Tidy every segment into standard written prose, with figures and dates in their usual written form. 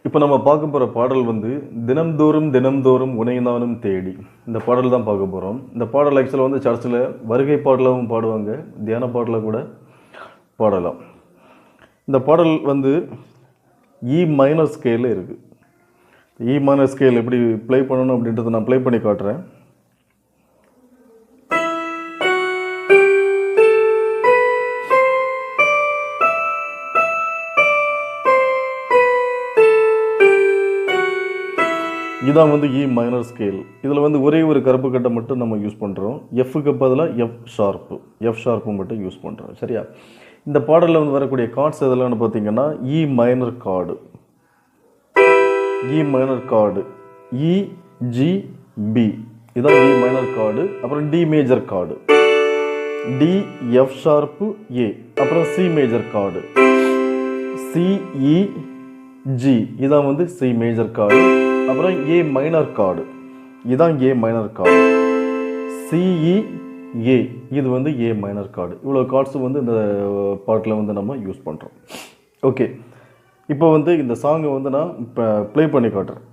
இப்போ நம்ம பார்க்க போகிற பாடல் வந்து தினம்தோறும் தினம்தோறும் உனைநானும் தேடி, இந்த பாடல் தான் பார்க்க போகிறோம். இந்த பாடல் ஆக்சுவலாக வந்து சர்ச்சில் வருகை பாடலாகவும் பாடுவாங்க, தியான பாடலாக கூட பாடலாம். இந்த பாடல் வந்து இ மைனர் ஸ்கேலில் இருக்குது. இ மைனர் ஸ்கேல் எப்படி ப்ளே பண்ணணும் அப்படின்றத நான் ப்ளே பண்ணி காட்டுறேன். இதான் வந்து இ மைனர் ஸ்கேல். இதில் வந்து ஒரே ஒரு கருப்பு கட்டை மட்டும் நம்ம யூஸ் பண்ணுறோம். எஃப்க்கு பதிலாக எஃப் ஷார்ப்பு மட்டும் யூஸ் பண்ணுறோம். சரியா? இந்த பாடலில் வந்து வரக்கூடிய கார்ட்ஸ் எதெல்லாம்னு பார்த்தீங்கன்னா E minor chord, E G B, இதான் இ மைனர் கார்டு. அப்புறம் D major chord, D F sharp A, அப்புறம் C major chord, C E G, இதான் வந்து சி மேஜர் கார்டு. அப்புறம் ஏ மைனர் கார்டு, இதான் ஏ மைனர் கார்டு, சிஇ ஏ, இது வந்து ஏ மைனர் கார்டு. இவ்வளோ கார்ட்ஸும் வந்து இந்த பாட்டில் வந்து நம்ம யூஸ் பண்ணுறோம். ஓகே, இப்போ வந்து இந்த சாங்கை வந்து நான் இப்போ ப்ளே பண்ணி காட்டுறேன்.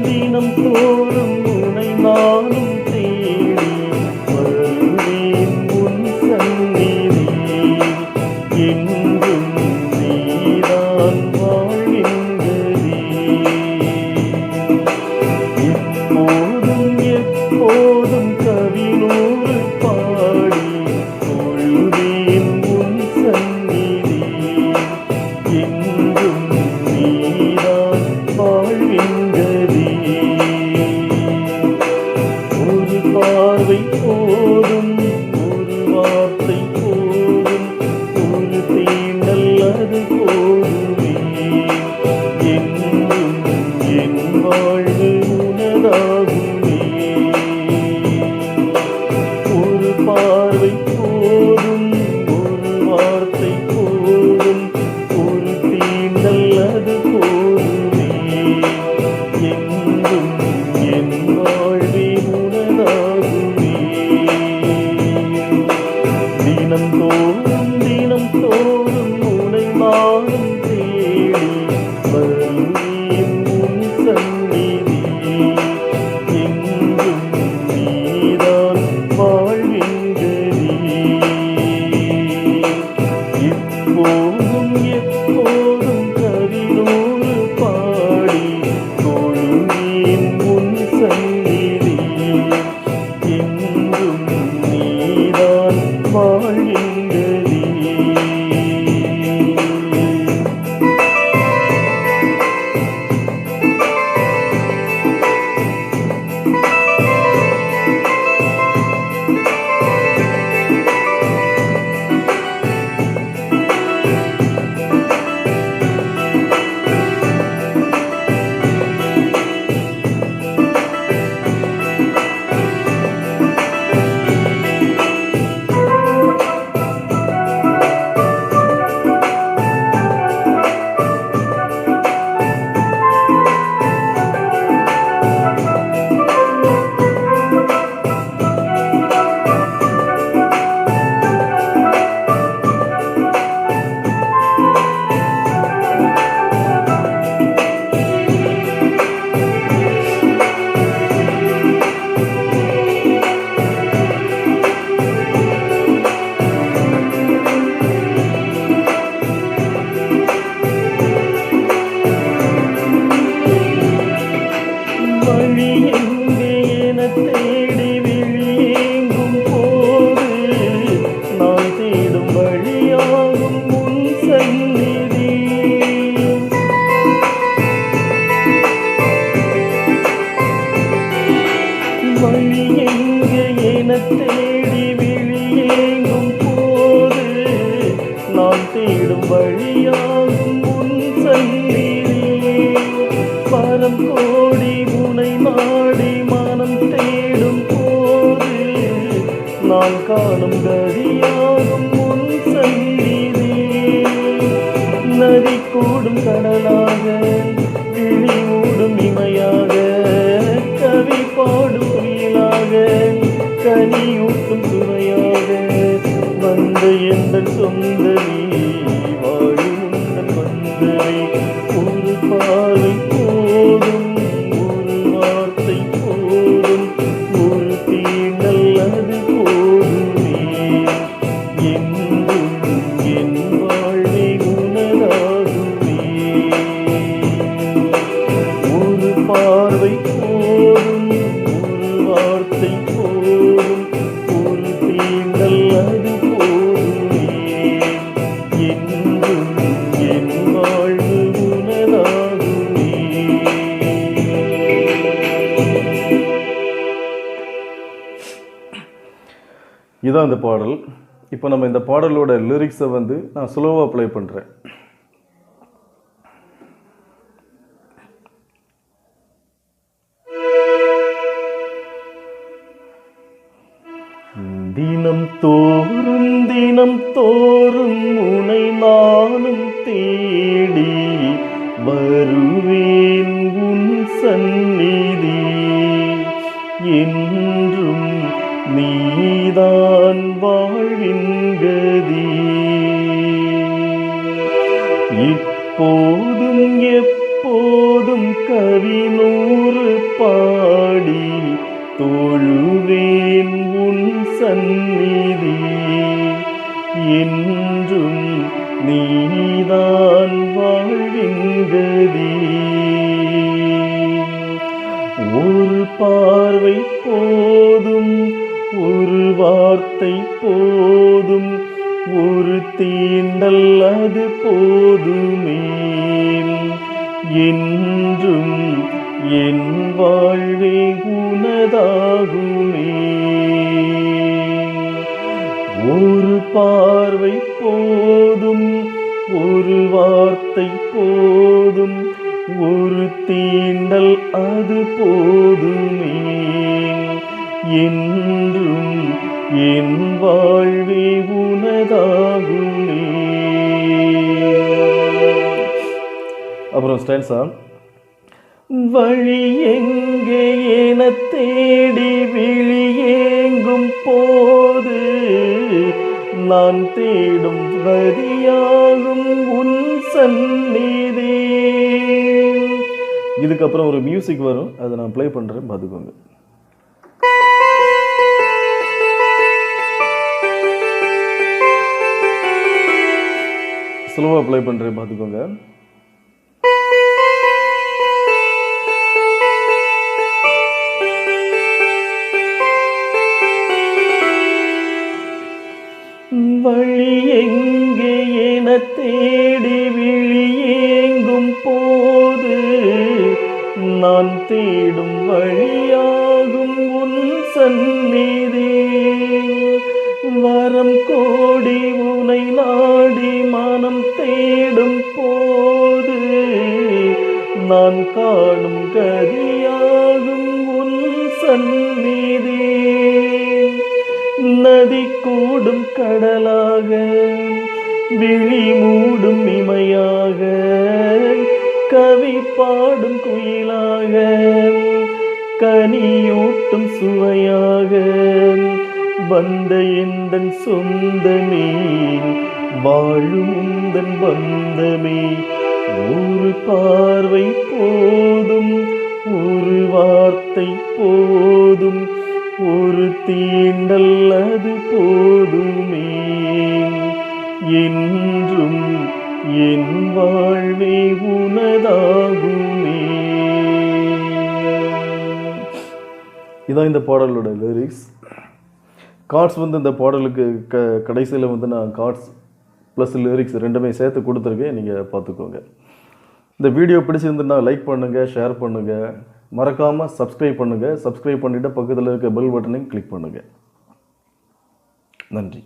தினம் தோறும் உனை நானும் தேடி வருவேன் உன் சந்நிதி, எங்கும் நீதான் வாழ்கின்றதே. எப்போதும் எப்போதும் கவினூறு பாடி தொழுவேன் உன் சந்நிதி, எங்கும் நீதான் வாழ்கின்றதே. ஒரு பார்வை போதும், ஒரு வார்த்தை போதும், ஒரு தீண்டல் அது போதுமே, எங்கும் என் வாழ்வு உனதாகுமே. ஒரு பார்வை போதும், ஒரு வார்த்தை போதும், ஒரு தீண்டல் அது போதுமே, எங்கும் என் வாழ்வே உனதாகுமே. தினம் தோறும் உனை நானும் தேடி வருவேன் உன் சந்நிதி, எங்கும் நீதான் வாழ்கின்றதே. எப்போதும் எப்போதும் கவினூறு பாடி தொழுவேன் உன் சந்நிதி, எங்கும் நீதான் வாழ்கின்றதே. வழி எங்கே என தேடும் கதியாகும் உன் சந்நிதி. நதி கூடும் கடலாக விழி மூடும் இமையாக கவி பாடும் குயிலாக கனியூட்டும் சுவையாக வந்த எந்தன் சொந்தமே வாழும் உந்தன் வந்தனை. ஒரு பார்வை போதும் ஒரு வார்த்தை போதும் ஒரு தீண்டல் அது போதுமே. என்றும் என் வாழ்வை உனதாகுமே. ஒரு பார்வை போதும் ஒரு வார்த்தை போதும் ஒரு தீண்டல் அது போதுமே. என்றும் என் வாழ்வு உனதாகுமே. இதான் இந்த பாடல். இப்போ நம்ம இந்த பாடலோட லிரிக்ஸை வந்து நான் ஸ்லோவாக ப்ளே பண்ணுறேன். தினம் தோறும் உனை நானும் தேடி வருவேன் உன் சந்நிதி. என்றும் நீதான் வாழ்வின் கதி. இப்போதும் எப்போதும் கவி நூறு பாடி தொழுவேன் உன் சந்நிதி. என்றும் நீதான் வாழ்வின் கதி. ஒரு பார்வை போதும் ஒரு வார்த்தை போதும் ஒரு தீண்டல் அது போதுமே. என்றும் என் வாழ்வே உனதாகுமே. ஒரு பார்வை போதும் ஒரு வார்த்தை போதும் ஒரு தீண்டல் அது போதுமே. என்றும் என் வாழ்வே உனதாகுமே. அப்புறம் ஸ்டான்ஸா. வழி எங்கே என தேடி விழியேங்கும் போது நான் தேடும் கதியாகும் உன் சந்நிதி. இதுக்கப்புறம் ஒரு மியூசிக் வரும், அதை நான் ப்ளே பண்ணுறேன், பார்த்துக்கோங்க. ஸ்லோவாக ப்ளே பண்ணுறேன், பார்த்துக்கோங்க. வழி எங்கே என தேடி விழியேங்கும் போது நான் தேடும் வழியாகும் உன் சந்நிதி. வரம் கோடி உனை நாடி மனம் தேடும் போது நான் காணும் கதியாகும் உன் சந்நிதி. நதி கூடும் கடலாக விழி மூடும் இமையாக கவி பாடும் குயிலாக கனியூட்டும் சுவையாக வந்த எந்தன் சொந்தமே வாழும் உந்தன் பந்தமே. ஒரு பார்வை போதும் ஒரு வார்த்தை போதும் ஒரு தீண்டல் அது போதுமே. என்றும் என் வாழ்வே உனதாகுமே. இதான் இந்த பாடலோட லிரிக்ஸ். கார்ட்ஸ் வந்து இந்த பாடலுக்கு கடைசியில் வந்து நான் கார்ட்ஸ் ப்ளஸ் லிரிக்ஸ் ரெண்டுமே சேர்த்து கொடுத்துருக்கேன், நீங்கள் பார்த்துக்கோங்க. இந்த வீடியோ பிடிச்சிருந்துன்னா லைக் பண்ணுங்கள், ஷேர் பண்ணுங்கள், மறக்காமல் சப்ஸ்கிரைப் பண்ணுங்கள். சப்ஸ்கிரைப் பண்ணிவிட்டு பக்கத்தில் இருக்க பெல் பட்டனையும் கிளிக் பண்ணுங்கள். நன்றி.